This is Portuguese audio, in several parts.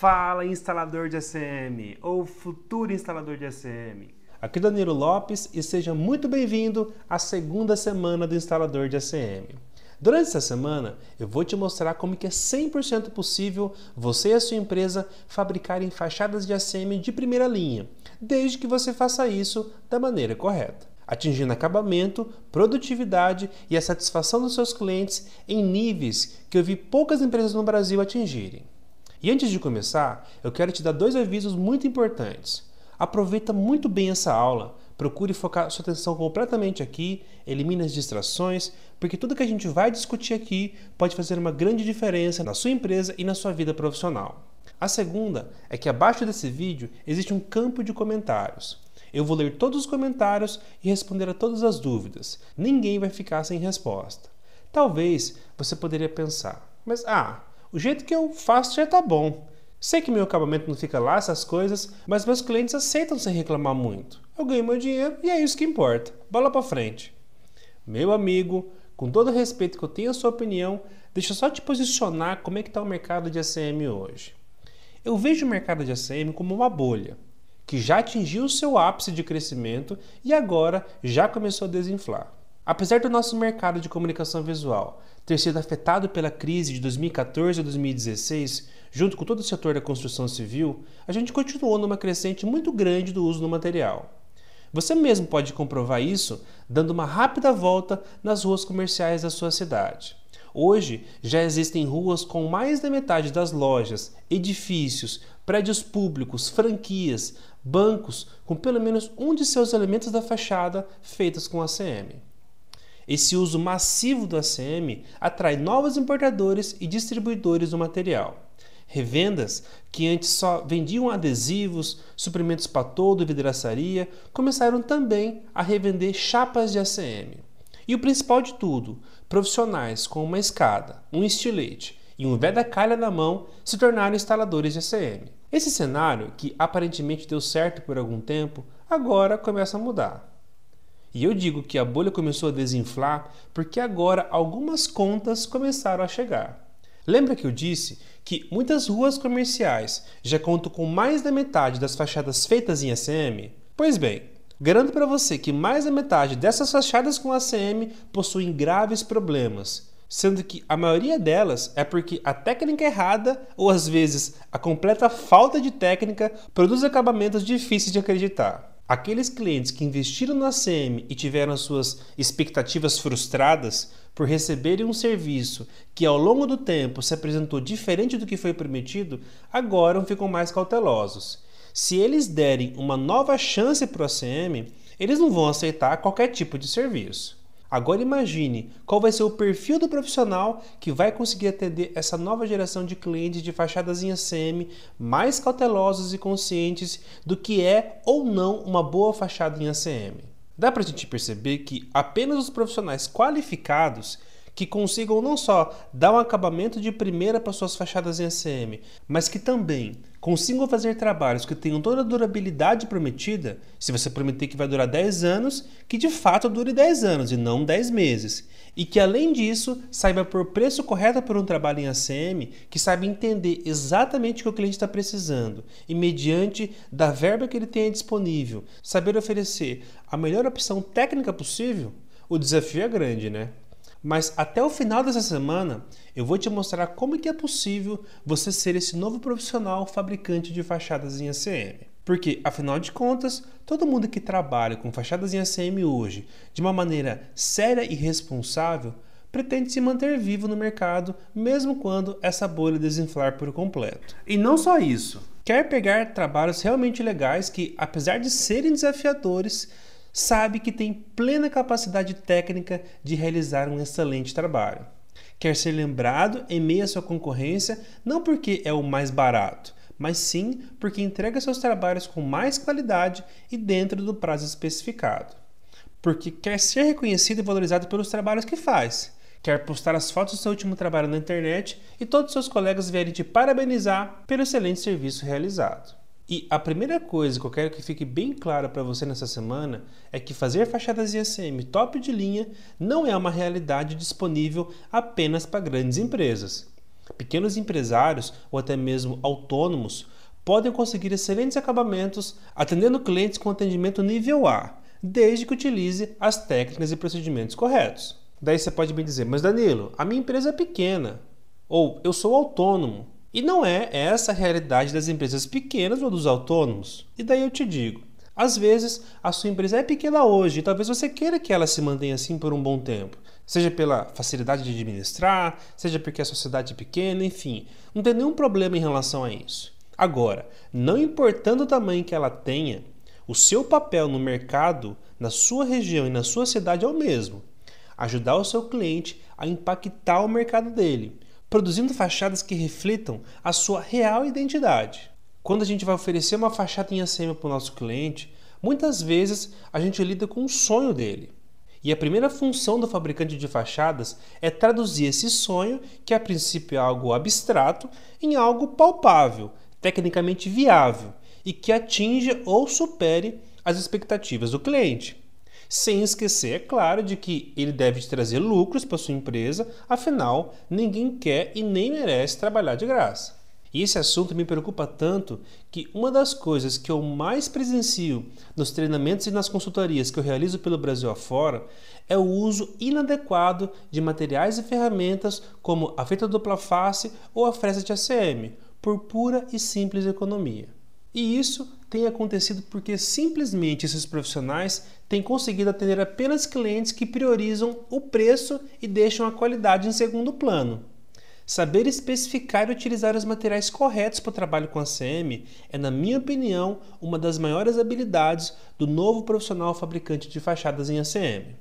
Fala, instalador de ACM ou futuro instalador de ACM. Aqui é Danilo Lopes e seja muito bem-vindo à segunda semana do instalador de ACM. Durante essa semana, eu vou te mostrar como que é 100% possível você e a sua empresa fabricarem fachadas de ACM de primeira linha, desde que você faça isso da maneira correta, atingindo acabamento, produtividade e a satisfação dos seus clientes em níveis que eu vi poucas empresas no Brasil atingirem. E antes de começar, eu quero te dar dois avisos muito importantes. Aproveita muito bem essa aula, procure focar sua atenção completamente aqui, elimine as distrações, porque tudo que a gente vai discutir aqui pode fazer uma grande diferença na sua empresa e na sua vida profissional. A segunda é que abaixo desse vídeo existe um campo de comentários. Eu vou ler todos os comentários e responder a todas as dúvidas. Ninguém vai ficar sem resposta. Talvez você poderia pensar, mas o jeito que eu faço já tá bom. Sei que meu acabamento não fica lá, essas coisas, mas meus clientes aceitam sem reclamar muito. Eu ganho meu dinheiro e é isso que importa. Bola pra frente. Meu amigo, com todo o respeito que eu tenho a sua opinião, deixa eu só te posicionar como é que tá o mercado de ACM hoje. Eu vejo o mercado de ACM como uma bolha, que já atingiu o seu ápice de crescimento e agora já começou a desinflar. Apesar do nosso mercado de comunicação visual ter sido afetado pela crise de 2014 a 2016, junto com todo o setor da construção civil, a gente continuou numa crescente muito grande do uso do material. Você mesmo pode comprovar isso dando uma rápida volta nas ruas comerciais da sua cidade. Hoje, já existem ruas com mais da metade das lojas, edifícios, prédios públicos, franquias, bancos, com pelo menos um de seus elementos da fachada feitos com ACM. Esse uso massivo do ACM atrai novos importadores e distribuidores do material. Revendas que antes só vendiam adesivos, suprimentos para todo e vidraçaria, começaram também a revender chapas de ACM. E o principal de tudo, profissionais com uma escada, um estilete e um veda-calha na mão se tornaram instaladores de ACM. Esse cenário, que aparentemente deu certo por algum tempo, agora começa a mudar. E eu digo que a bolha começou a desinflar porque agora algumas contas começaram a chegar. Lembra que eu disse que muitas ruas comerciais já contam com mais da metade das fachadas feitas em ACM? Pois bem, garanto para você que mais da metade dessas fachadas com ACM possuem graves problemas, sendo que a maioria delas é porque a técnica errada ou às vezes a completa falta de técnica produz acabamentos difíceis de acreditar. Aqueles clientes que investiram no ACM e tiveram suas expectativas frustradas por receberem um serviço que ao longo do tempo se apresentou diferente do que foi prometido, agora ficam mais cautelosos. Se eles derem uma nova chance para o ACM, eles não vão aceitar qualquer tipo de serviço. Agora imagine qual vai ser o perfil do profissional que vai conseguir atender essa nova geração de clientes de fachadas em ACM mais cautelosos e conscientes do que é ou não uma boa fachada em ACM. Dá para a gente perceber que apenas os profissionais qualificados que consigam não só dar um acabamento de primeira para suas fachadas em ACM, mas que também consigam fazer trabalhos que tenham toda a durabilidade prometida. Se você prometer que vai durar 10 anos, que de fato dure 10 anos e não 10 meses. E que além disso, saiba pôr preço correto por um trabalho em ACM, que saiba entender exatamente o que o cliente está precisando e mediante da verba que ele tenha disponível, saber oferecer a melhor opção técnica possível. O desafio é grande, né? Mas até o final dessa semana eu vou te mostrar como que é possível você ser esse novo profissional fabricante de fachadas em ACM. Porque, afinal de contas, todo mundo que trabalha com fachadas em ACM hoje de uma maneira séria e responsável pretende se manter vivo no mercado mesmo quando essa bolha desinflar por completo. E não só isso, quer pegar trabalhos realmente legais que, apesar de serem desafiadores, sabe que tem plena capacidade técnica de realizar um excelente trabalho. Quer ser lembrado em meio à sua concorrência não porque é o mais barato, mas sim porque entrega seus trabalhos com mais qualidade e dentro do prazo especificado. Porque quer ser reconhecido e valorizado pelos trabalhos que faz. Quer postar as fotos do seu último trabalho na internet e todos os seus colegas vierem te parabenizar pelo excelente serviço realizado. E a primeira coisa que eu quero que fique bem clara para você nessa semana é que fazer fachadas em ACM top de linha não é uma realidade disponível apenas para grandes empresas. Pequenos empresários ou até mesmo autônomos podem conseguir excelentes acabamentos atendendo clientes com atendimento nível A, desde que utilize as técnicas e procedimentos corretos. Daí você pode me dizer, mas Danilo, a minha empresa é pequena, ou eu sou autônomo. E não é essa a realidade das empresas pequenas ou dos autônomos. E daí eu te digo, às vezes a sua empresa é pequena hoje e talvez você queira que ela se mantenha assim por um bom tempo. Seja pela facilidade de administrar, seja porque a sociedade é pequena, enfim. Não tem nenhum problema em relação a isso. Agora, não importando o tamanho que ela tenha, o seu papel no mercado, na sua região e na sua cidade é o mesmo. Ajudar o seu cliente a impactar o mercado dele, produzindo fachadas que reflitam a sua real identidade. Quando a gente vai oferecer uma fachada em ACM para o nosso cliente, muitas vezes a gente lida com o sonho dele. E a primeira função do fabricante de fachadas é traduzir esse sonho, que a princípio é algo abstrato, em algo palpável, tecnicamente viável e que atinja ou supere as expectativas do cliente. Sem esquecer, é claro, de que ele deve trazer lucros para sua empresa, afinal, ninguém quer e nem merece trabalhar de graça. E esse assunto me preocupa tanto que uma das coisas que eu mais presencio nos treinamentos e nas consultorias que eu realizo pelo Brasil afora é o uso inadequado de materiais e ferramentas como a fita dupla face ou a fresa de ACM, por pura e simples economia. E isso tem acontecido porque simplesmente esses profissionais têm conseguido atender apenas clientes que priorizam o preço e deixam a qualidade em segundo plano. Saber especificar e utilizar os materiais corretos para o trabalho com ACM é, na minha opinião, uma das maiores habilidades do novo profissional fabricante de fachadas em ACM.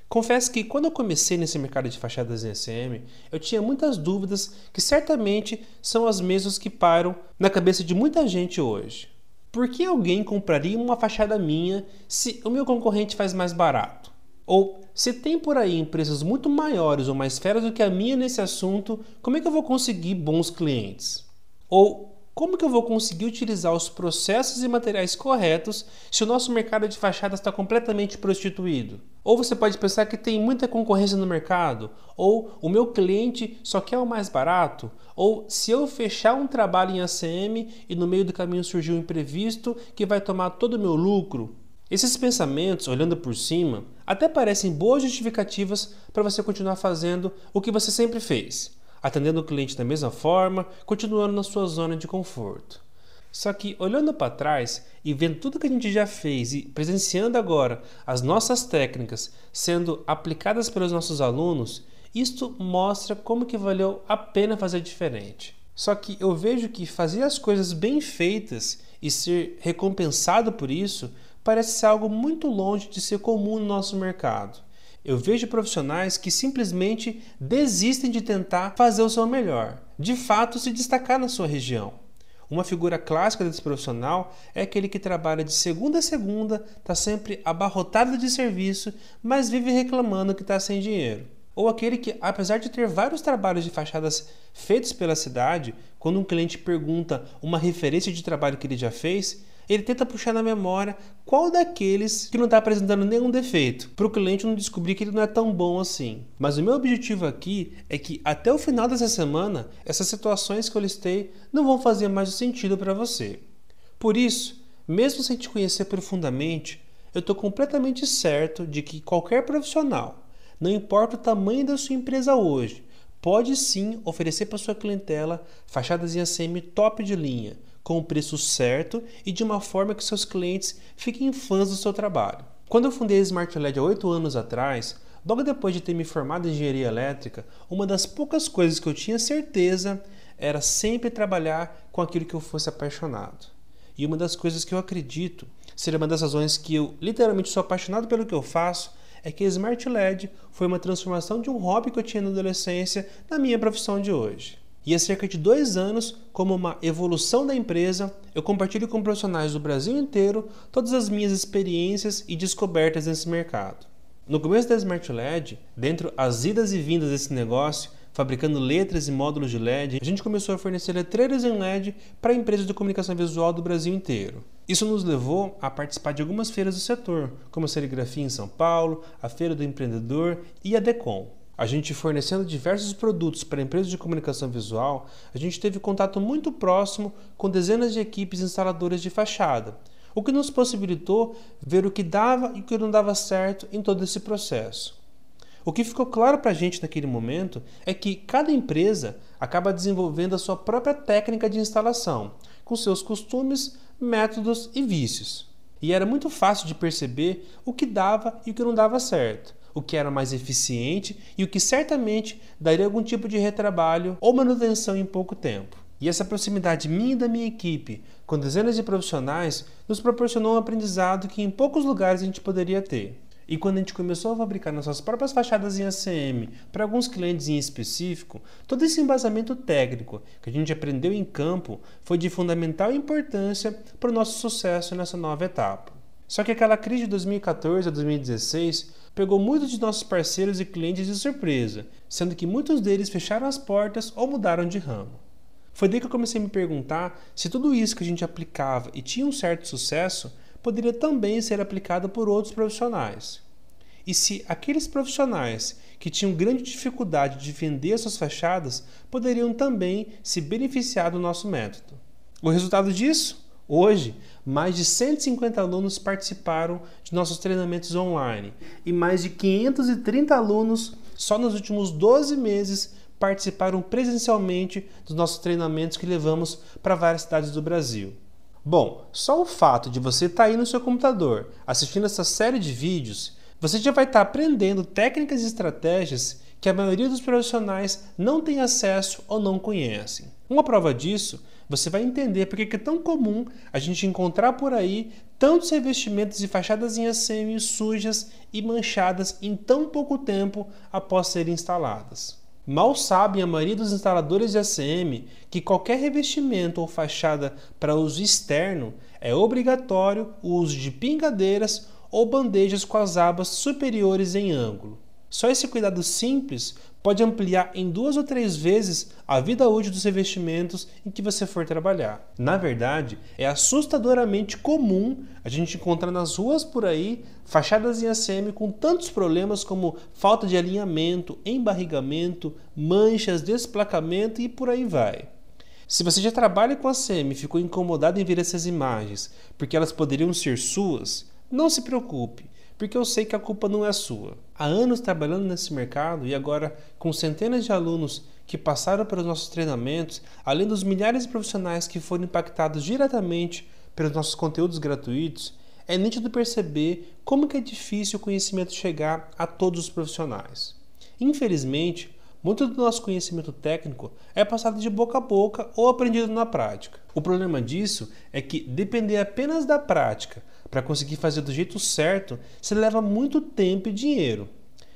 Confesso que quando eu comecei nesse mercado de fachadas em ACM, eu tinha muitas dúvidas que certamente são as mesmas que pairam na cabeça de muita gente hoje. Por que alguém compraria uma fachada minha se o meu concorrente faz mais barato? Ou, se tem por aí empresas muito maiores ou mais feras do que a minha nesse assunto, como é que eu vou conseguir bons clientes? Ou, como que eu vou conseguir utilizar os processos e materiais corretos se o nosso mercado de fachadas está completamente prostituído? Ou você pode pensar que tem muita concorrência no mercado, ou o meu cliente só quer o mais barato, ou se eu fechar um trabalho em ACM e no meio do caminho surgiu um imprevisto que vai tomar todo o meu lucro. Esses pensamentos, olhando por cima, até parecem boas justificativas para você continuar fazendo o que você sempre fez, atendendo o cliente da mesma forma, continuando na sua zona de conforto. Só que olhando para trás e vendo tudo que a gente já fez e presenciando agora as nossas técnicas sendo aplicadas pelos nossos alunos, isto mostra como que valeu a pena fazer diferente. Só que eu vejo que fazer as coisas bem feitas e ser recompensado por isso parece ser algo muito longe de ser comum no nosso mercado. Eu vejo profissionais que simplesmente desistem de tentar fazer o seu melhor, de fato se destacar na sua região. Uma figura clássica desse profissional é aquele que trabalha de segunda a segunda, está sempre abarrotado de serviço, mas vive reclamando que está sem dinheiro. Ou aquele que, apesar de ter vários trabalhos de fachadas feitos pela cidade, quando um cliente pergunta uma referência de trabalho que ele já fez, ele tenta puxar na memória qual daqueles que não está apresentando nenhum defeito, para o cliente não descobrir que ele não é tão bom assim. Mas o meu objetivo aqui é que até o final dessa semana, essas situações que eu listei não vão fazer mais sentido para você. Por isso, mesmo sem te conhecer profundamente, eu estou completamente certo de que qualquer profissional, não importa o tamanho da sua empresa hoje, pode sim oferecer para sua clientela fachadas em ACM top de linha, com o preço certo e de uma forma que seus clientes fiquem fãs do seu trabalho. Quando eu fundei a Smart LED há 8 anos atrás, logo depois de ter me formado em engenharia elétrica, uma das poucas coisas que eu tinha certeza era sempre trabalhar com aquilo que eu fosse apaixonado. E uma das coisas que eu acredito ser uma das razões que eu literalmente sou apaixonado pelo que eu faço é que a Smart LED foi uma transformação de um hobby que eu tinha na adolescência na minha profissão de hoje. E há cerca de 2 anos, como uma evolução da empresa, eu compartilho com profissionais do Brasil inteiro todas as minhas experiências e descobertas nesse mercado. No começo da Smart LED, dentro as idas e vindas desse negócio, fabricando letras e módulos de LED, a gente começou a fornecer letreiros em LED para empresas de comunicação visual do Brasil inteiro. Isso nos levou a participar de algumas feiras do setor, como a Serigrafia em São Paulo, a Feira do Empreendedor e a Decom. a gente fornecendo diversos produtos para empresas de comunicação visual, a gente teve contato muito próximo com dezenas de equipes instaladoras de fachada, o que nos possibilitou ver o que dava e o que não dava certo em todo esse processo. O que ficou claro para a gente naquele momento é que cada empresa acaba desenvolvendo a sua própria técnica de instalação, com seus costumes, métodos e vícios. E era muito fácil de perceber o que dava e o que não dava certo, o que era mais eficiente e o que certamente daria algum tipo de retrabalho ou manutenção em pouco tempo. E essa proximidade minha e da minha equipe, com dezenas de profissionais, nos proporcionou um aprendizado que em poucos lugares a gente poderia ter. E quando a gente começou a fabricar nossas próprias fachadas em ACM para alguns clientes em específico, todo esse embasamento técnico que a gente aprendeu em campo foi de fundamental importância para o nosso sucesso nessa nova etapa. Só que aquela crise de 2014 a 2016 pegou muitos de nossos parceiros e clientes de surpresa, sendo que muitos deles fecharam as portas ou mudaram de ramo. Foi daí que eu comecei a me perguntar se tudo isso que a gente aplicava e tinha um certo sucesso poderia também ser aplicado por outros profissionais. E se aqueles profissionais que tinham grande dificuldade de vender suas fachadas poderiam também se beneficiar do nosso método. O resultado disso? Hoje, mais de 150 alunos participaram de nossos treinamentos online e mais de 530 alunos, só nos últimos 12 meses, participaram presencialmente dos nossos treinamentos que levamos para várias cidades do Brasil. Bom, só o fato de você estar aí no seu computador assistindo essa série de vídeos, você já vai estar aprendendo técnicas e estratégias que a maioria dos profissionais não tem acesso ou não conhecem. Uma prova disso, você vai entender porque é tão comum a gente encontrar por aí tantos revestimentos e fachadas em ACM sujas e manchadas em tão pouco tempo após serem instaladas. Mal sabem a maioria dos instaladores de ACM que qualquer revestimento ou fachada para uso externo é obrigatório o uso de pingadeiras ou bandejas com as abas superiores em ângulo. Só esse cuidado simples pode ampliar em 2 ou 3 vezes a vida útil dos revestimentos em que você for trabalhar. Na verdade, é assustadoramente comum a gente encontrar nas ruas por aí fachadas em ACM com tantos problemas como falta de alinhamento, embarrigamento, manchas, desplacamento e por aí vai. Se você já trabalha com ACM e ficou incomodado em ver essas imagens porque elas poderiam ser suas, não se preocupe, porque eu sei que a culpa não é sua. Há anos trabalhando nesse mercado e agora com centenas de alunos que passaram pelos nossos treinamentos, além dos milhares de profissionais que foram impactados diretamente pelos nossos conteúdos gratuitos, é nítido perceber como que é difícil o conhecimento chegar a todos os profissionais. Infelizmente, muito do nosso conhecimento técnico é passado de boca a boca ou aprendido na prática. O problema disso é que depender apenas da prática para conseguir fazer do jeito certo se leva muito tempo e dinheiro.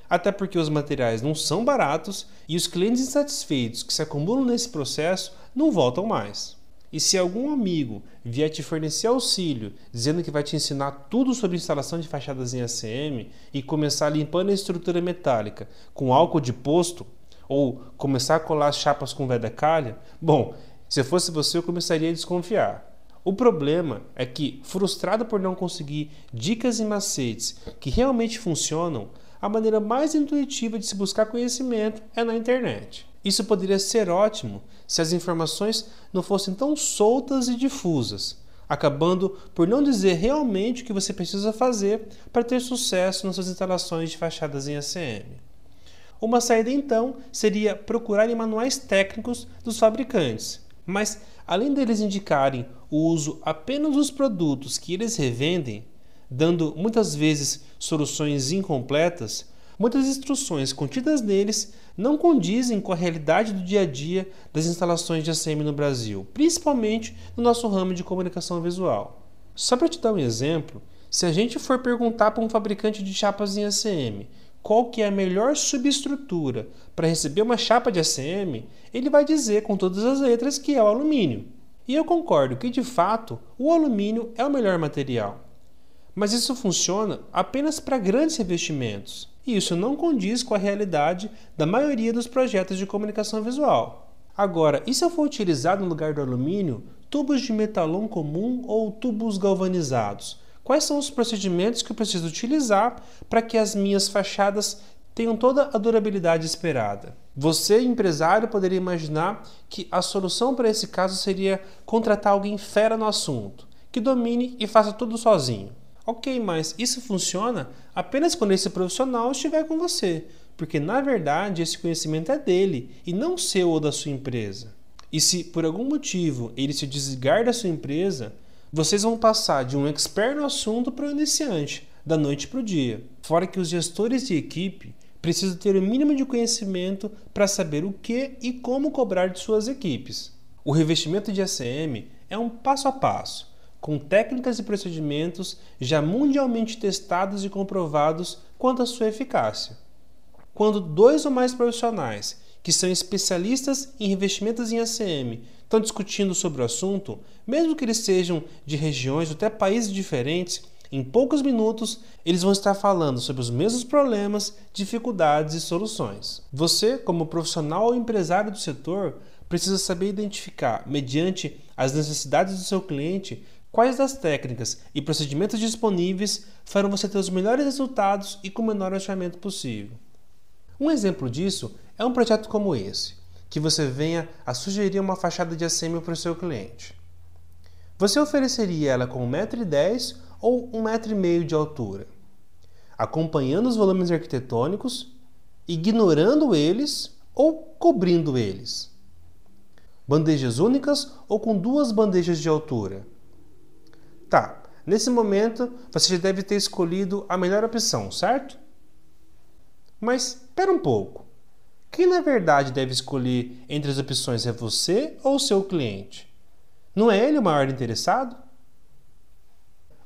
Até porque os materiais não são baratos e os clientes insatisfeitos que se acumulam nesse processo não voltam mais. E se algum amigo vier te fornecer auxílio dizendo que vai te ensinar tudo sobre instalação de fachadas em ACM e começar limpando a estrutura metálica com álcool de posto, ou começar a colar as chapas com veda calha, bom, se eu fosse você eu começaria a desconfiar. O problema é que, frustrado por não conseguir dicas e macetes que realmente funcionam, a maneira mais intuitiva de se buscar conhecimento é na internet. Isso poderia ser ótimo se as informações não fossem tão soltas e difusas, acabando por não dizer realmente o que você precisa fazer para ter sucesso nas suas instalações de fachadas em ACM. Uma saída então seria procurar em manuais técnicos dos fabricantes, mas além deles indicarem o uso apenas dos produtos que eles revendem, dando muitas vezes soluções incompletas, muitas instruções contidas neles não condizem com a realidade do dia a dia das instalações de ACM no Brasil, principalmente no nosso ramo de comunicação visual. Só para te dar um exemplo, se a gente for perguntar para um fabricante de chapas em ACM qual que é a melhor subestrutura para receber uma chapa de ACM, ele vai dizer com todas as letras que é o alumínio. E eu concordo que, de fato, o alumínio é o melhor material. Mas isso funciona apenas para grandes revestimentos, e isso não condiz com a realidade da maioria dos projetos de comunicação visual. Agora, e se eu for utilizar no lugar do alumínio tubos de metalon comum ou tubos galvanizados? Quais são os procedimentos que eu preciso utilizar para que as minhas fachadas tenham toda a durabilidade esperada. Você, empresário, poderia imaginar que a solução para esse caso seria contratar alguém fera no assunto, que domine e faça tudo sozinho. Ok, mas isso funciona apenas quando esse profissional estiver com você, porque na verdade esse conhecimento é dele e não seu ou da sua empresa. E se por algum motivo ele se desligar da sua empresa, vocês vão passar de um expert no assunto para um iniciante, da noite para o dia. Fora que os gestores de equipe precisam ter o mínimo de conhecimento para saber o que e como cobrar de suas equipes. O revestimento de ACM é um passo a passo, com técnicas e procedimentos já mundialmente testados e comprovados quanto à sua eficácia. Quando 2 ou mais profissionais que são especialistas em revestimentos em ACM estão discutindo sobre o assunto, mesmo que eles sejam de regiões ou até países diferentes, em poucos minutos eles vão estar falando sobre os mesmos problemas, dificuldades e soluções. Você, como profissional ou empresário do setor, precisa saber identificar, mediante as necessidades do seu cliente, quais das técnicas e procedimentos disponíveis farão você ter os melhores resultados e com o menor orçamento possível. Um exemplo disso é um projeto como esse, que você venha a sugerir uma fachada de ACM para o seu cliente. Você ofereceria ela com 1,10 m ou 1,5 m de altura, acompanhando os volumes arquitetônicos, ignorando eles ou cobrindo eles. Bandejas únicas ou com 2 bandejas de altura. Tá, nesse momento você já deve ter escolhido a melhor opção, certo? Mas espera um pouco. Quem na verdade deve escolher entre as opções é você ou o seu cliente? Não é ele o maior interessado?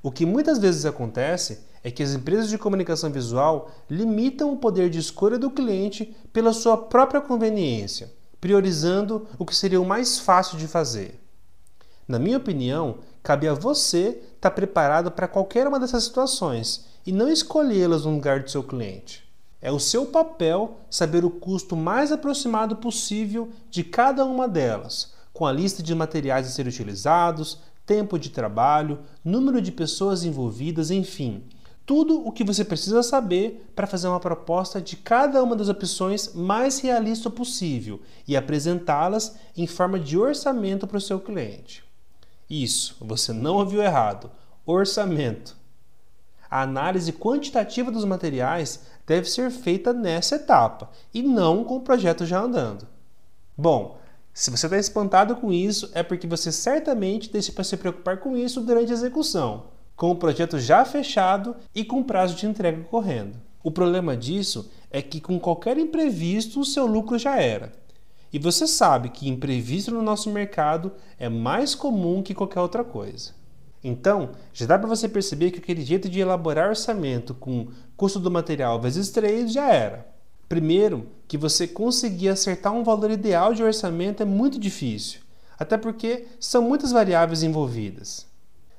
O que muitas vezes acontece é que as empresas de comunicação visual limitam o poder de escolha do cliente pela sua própria conveniência, priorizando o que seria o mais fácil de fazer. Na minha opinião, cabe a você estar preparado para qualquer uma dessas situações e não escolhê-las no lugar do seu cliente. É o seu papel saber o custo mais aproximado possível de cada uma delas, com a lista de materiais a ser utilizados, tempo de trabalho, número de pessoas envolvidas, enfim, tudo o que você precisa saber para fazer uma proposta de cada uma das opções mais realista possível e apresentá-las em forma de orçamento para o seu cliente. Isso, você não ouviu errado, orçamento. A análise quantitativa dos materiais deve ser feita nessa etapa e não com o projeto já andando. Bom, se você está espantado com isso, é porque você certamente deixa para se preocupar com isso durante a execução, com o projeto já fechado e com o prazo de entrega correndo. O problema disso é que com qualquer imprevisto o seu lucro já era. E você sabe que imprevisto no nosso mercado é mais comum que qualquer outra coisa. Então, já dá para você perceber que aquele jeito de elaborar orçamento com custo do material vezes 3 já era. Primeiro, que você conseguir acertar um valor ideal de orçamento é muito difícil, até porque são muitas variáveis envolvidas.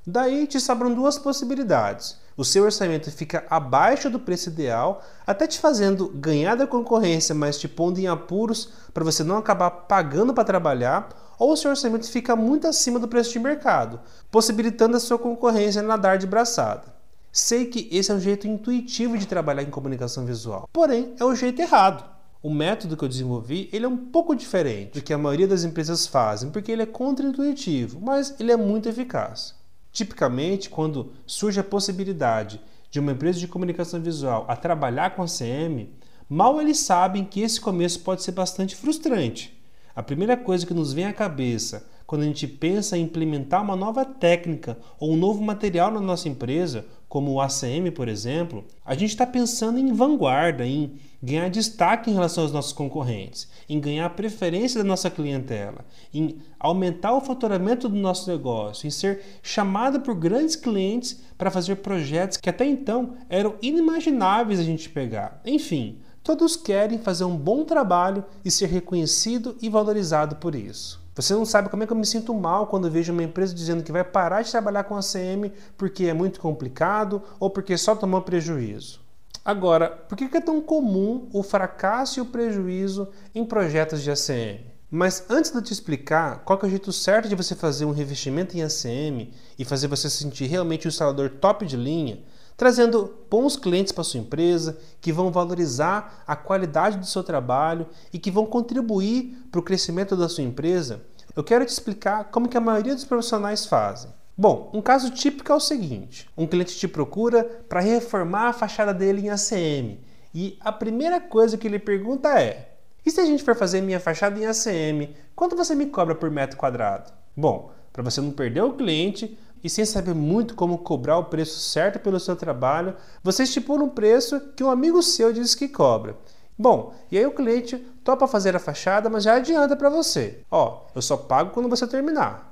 Daí te sobram 2 possibilidades. O seu orçamento fica abaixo do preço ideal, até te fazendo ganhar da concorrência, mas te pondo em apuros para você não acabar pagando para trabalhar, ou o seu orçamento fica muito acima do preço de mercado, possibilitando a sua concorrência nadar de braçada. Sei que esse é um jeito intuitivo de trabalhar em comunicação visual, porém é o jeito errado. O método que eu desenvolvi ele é um pouco diferente do que a maioria das empresas fazem, porque ele é contra-intuitivo, mas ele é muito eficaz. Tipicamente, quando surge a possibilidade de uma empresa de comunicação visual a trabalhar com ACM, mal eles sabem que esse começo pode ser bastante frustrante. A primeira coisa que nos vem à cabeça quando a gente pensa em implementar uma nova técnica ou um novo material na nossa empresa, como o ACM, por exemplo, a gente está pensando em vanguarda, em ganhar destaque em relação aos nossos concorrentes, em ganhar a preferência da nossa clientela, em aumentar o faturamento do nosso negócio, em ser chamado por grandes clientes para fazer projetos que até então eram inimagináveis a gente pegar. Enfim, todos querem fazer um bom trabalho e ser reconhecido e valorizado por isso. Você não sabe como é que eu me sinto mal quando eu vejo uma empresa dizendo que vai parar de trabalhar com ACM porque é muito complicado ou porque só tomou prejuízo. Agora, por que é tão comum o fracasso e o prejuízo em projetos de ACM? Mas antes de eu te explicar qual que é o jeito certo de você fazer um revestimento em ACM e fazer você se sentir realmente um instalador top de linha, trazendo bons clientes para sua empresa, que vão valorizar a qualidade do seu trabalho e que vão contribuir para o crescimento da sua empresa, eu quero te explicar como que a maioria dos profissionais fazem. Bom, um caso típico é o seguinte: um cliente te procura para reformar a fachada dele em ACM e a primeira coisa que ele pergunta é: e se a gente for fazer minha fachada em ACM, quanto você me cobra por metro quadrado? Bom, para você não perder o cliente e sem saber muito como cobrar o preço certo pelo seu trabalho, você estipula um preço que um amigo seu diz que cobra. Bom, e aí o cliente topa fazer a fachada, mas já adianta para você: ó, eu só pago quando você terminar.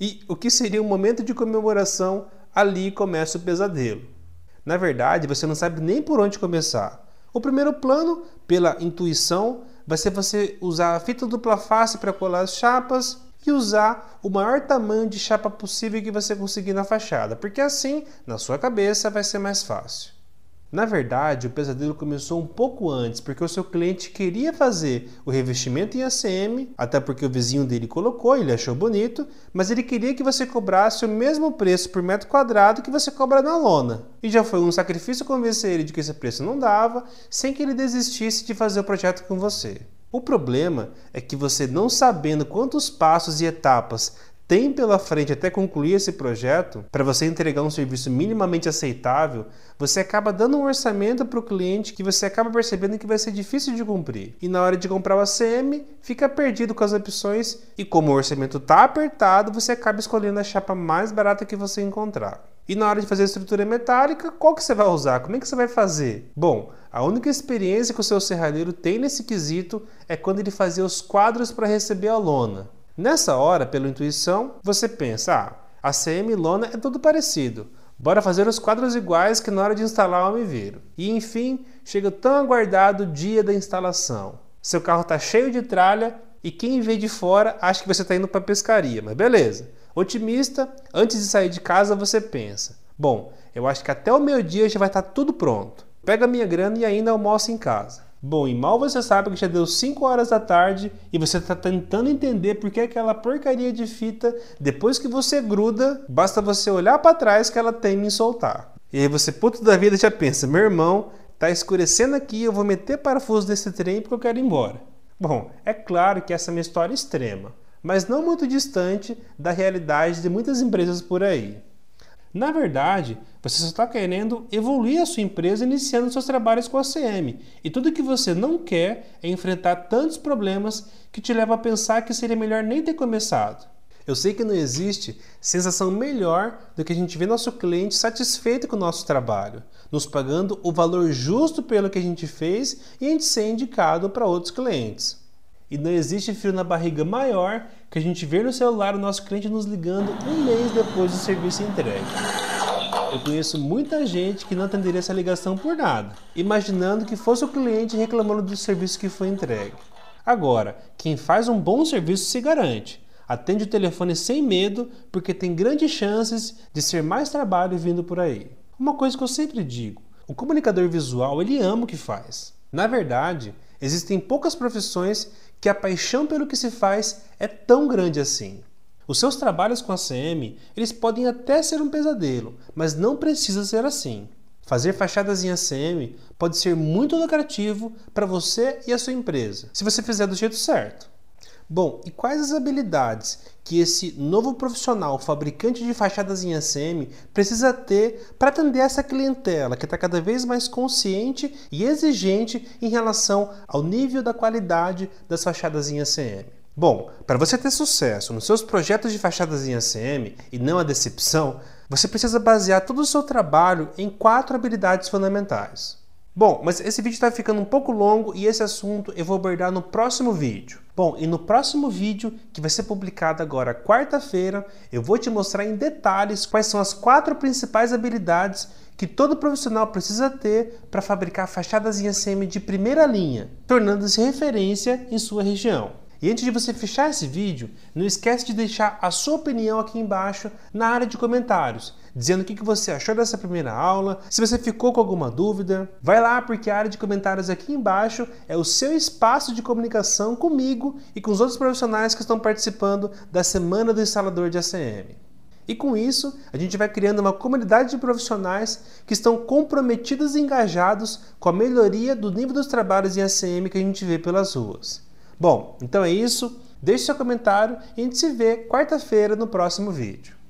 E o que seria um momento de comemoração, ali começa o pesadelo. Na verdade, você não sabe nem por onde começar. O primeiro plano, pela intuição, vai ser você usar a fita dupla face para colar as chapas e usar o maior tamanho de chapa possível que você conseguir na fachada, porque assim, na sua cabeça, vai ser mais fácil. Na verdade, o pesadelo começou um pouco antes, porque o seu cliente queria fazer o revestimento em ACM, até porque o vizinho dele colocou, ele achou bonito, mas ele queria que você cobrasse o mesmo preço por metro quadrado que você cobra na lona. E já foi um sacrifício convencer ele de que esse preço não dava, sem que ele desistisse de fazer o projeto com você. O problema é que você, não sabendo quantos passos e etapas tem pela frente até concluir esse projeto, para você entregar um serviço minimamente aceitável, você acaba dando um orçamento para o cliente que você acaba percebendo que vai ser difícil de cumprir. E na hora de comprar o ACM, fica perdido com as opções e como o orçamento está apertado, você acaba escolhendo a chapa mais barata que você encontrar. E na hora de fazer a estrutura metálica, qual que você vai usar? Como é que você vai fazer? Bom, a única experiência que o seu serralheiro tem nesse quesito é quando ele fazia os quadros para receber a lona. Nessa hora, pela intuição, você pensa: ACM e lona é tudo parecido. Bora fazer os quadros iguais que na hora de instalar eu me viro. E enfim, chega o tão aguardado dia da instalação. Seu carro está cheio de tralha e quem vê de fora acha que você está indo para a pescaria, mas beleza. Otimista, antes de sair de casa você pensa: bom, eu acho que até o meio-dia já vai estar tudo pronto. Pega a minha grana e ainda almoça em casa. Bom, e mal você sabe que já deu 5 horas da tarde e você está tentando entender por que aquela porcaria de fita, depois que você gruda, basta você olhar para trás que ela teima em soltar. E aí você, puto da vida, já pensa: meu irmão, tá escurecendo aqui, eu vou meter parafuso nesse trem porque eu quero ir embora. Bom, é claro que essa é uma história extrema, mas não muito distante da realidade de muitas empresas por aí. Na verdade, você só está querendo evoluir a sua empresa iniciando seus trabalhos com a ACM. E tudo que você não quer é enfrentar tantos problemas que te levam a pensar que seria melhor nem ter começado. Eu sei que não existe sensação melhor do que a gente ver nosso cliente satisfeito com o nosso trabalho, nos pagando o valor justo pelo que a gente fez e a gente ser indicado para outros clientes. E não existe frio na barriga maior que a gente ver no celular o nosso cliente nos ligando um mês depois do serviço entregue. Eu conheço muita gente que não atenderia essa ligação por nada, imaginando que fosse o cliente reclamando do serviço que foi entregue. Agora, quem faz um bom serviço se garante. Atende o telefone sem medo, porque tem grandes chances de ser mais trabalho vindo por aí. Uma coisa que eu sempre digo: o comunicador visual, ele ama o que faz. Na verdade, existem poucas profissões que a paixão pelo que se faz é tão grande assim. Os seus trabalhos com a ACM, eles podem até ser um pesadelo, mas não precisa ser assim. Fazer fachadas em ACM pode ser muito lucrativo para você e a sua empresa, se você fizer do jeito certo. Bom, e quais as habilidades que esse novo profissional fabricante de fachadas em ACM precisa ter para atender essa clientela que está cada vez mais consciente e exigente em relação ao nível da qualidade das fachadas em ACM? Bom, para você ter sucesso nos seus projetos de fachadas em ACM e não a decepção, você precisa basear todo o seu trabalho em 4 habilidades fundamentais. Bom, mas esse vídeo está ficando um pouco longo e esse assunto eu vou abordar no próximo vídeo. Bom, e no próximo vídeo, que vai ser publicado agora quarta-feira, eu vou te mostrar em detalhes quais são as 4 principais habilidades que todo profissional precisa ter para fabricar fachadas em ACM de primeira linha, tornando-se referência em sua região. E antes de você fechar esse vídeo, não esquece de deixar a sua opinião aqui embaixo na área de comentários, dizendo o que você achou dessa primeira aula, se você ficou com alguma dúvida. Vai lá, porque a área de comentários aqui embaixo é o seu espaço de comunicação comigo e com os outros profissionais que estão participando da Semana do Instalador de ACM. E com isso, a gente vai criando uma comunidade de profissionais que estão comprometidos e engajados com a melhoria do nível dos trabalhos em ACM que a gente vê pelas ruas. Bom, então é isso. Deixe seu comentário e a gente se vê quarta-feira no próximo vídeo.